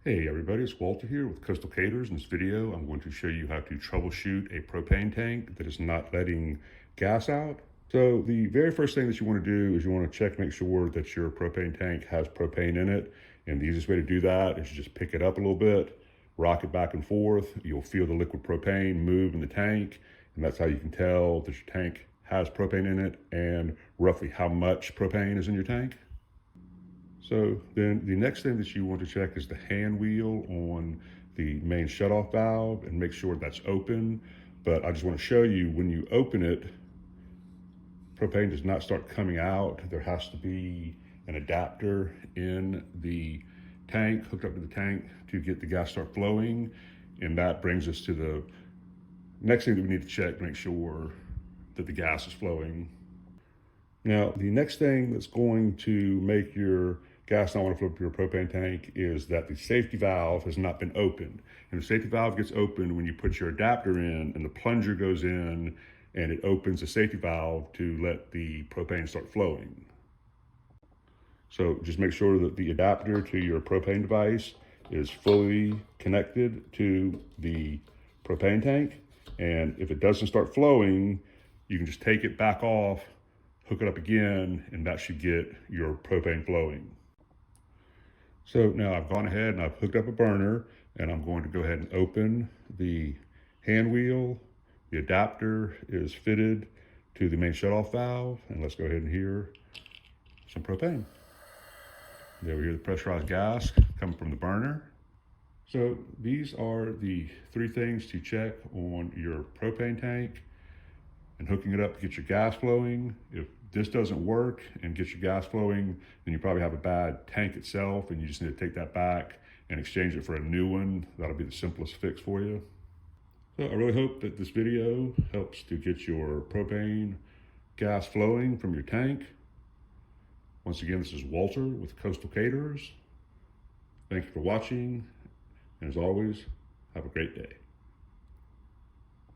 Hey everybody, it's Walter here with Coastal Caters. In this video, I'm going to show you how to troubleshoot a propane tank that is not letting gas out. So the very first thing that you want to do is you want to check, make sure that your propane tank has propane in it. And the easiest way to do that is you just pick it up a little bit, rock it back and forth. You'll feel the liquid propane move in the tank. And that's how you can tell that your tank has propane in it and roughly how much propane is in your tank. So then the next thing that you want to check is the hand wheel on the main shutoff valve and make sure that's open. But I just want to show you when you open it, propane does not start coming out. There has to be an adapter in the tank, hooked up to the tank to get the gas start flowing. And that brings us to the next thing that we need to check to make sure that the gas is flowing. Now, the next thing that's going to make your gas not want to flow up your propane tank is that the safety valve has not been opened. And the safety valve gets opened when you put your adapter in and the plunger goes in and it opens the safety valve to let the propane start flowing. So just make sure that the adapter to your propane device is fully connected to the propane tank. And if it doesn't start flowing, you can just take it back off, hook it up again, and that should get your propane flowing. So now I've gone ahead and I've hooked up a burner and I'm going to go ahead and open the hand wheel. The adapter is fitted to the main shutoff valve, and let's go ahead and hear some propane. There we hear the pressurized gas coming from the burner. So these are the three things to check on your propane tank and hooking it up to get your gas flowing. If this doesn't work and get your gas flowing, then you probably have a bad tank itself and you just need to take that back and exchange it for a new one. That'll be the simplest fix for you. So I really hope that this video helps to get your propane gas flowing from your tank. Once again, this is Walter with Coastal Caterers. Thank you for watching, and as always, have a great day.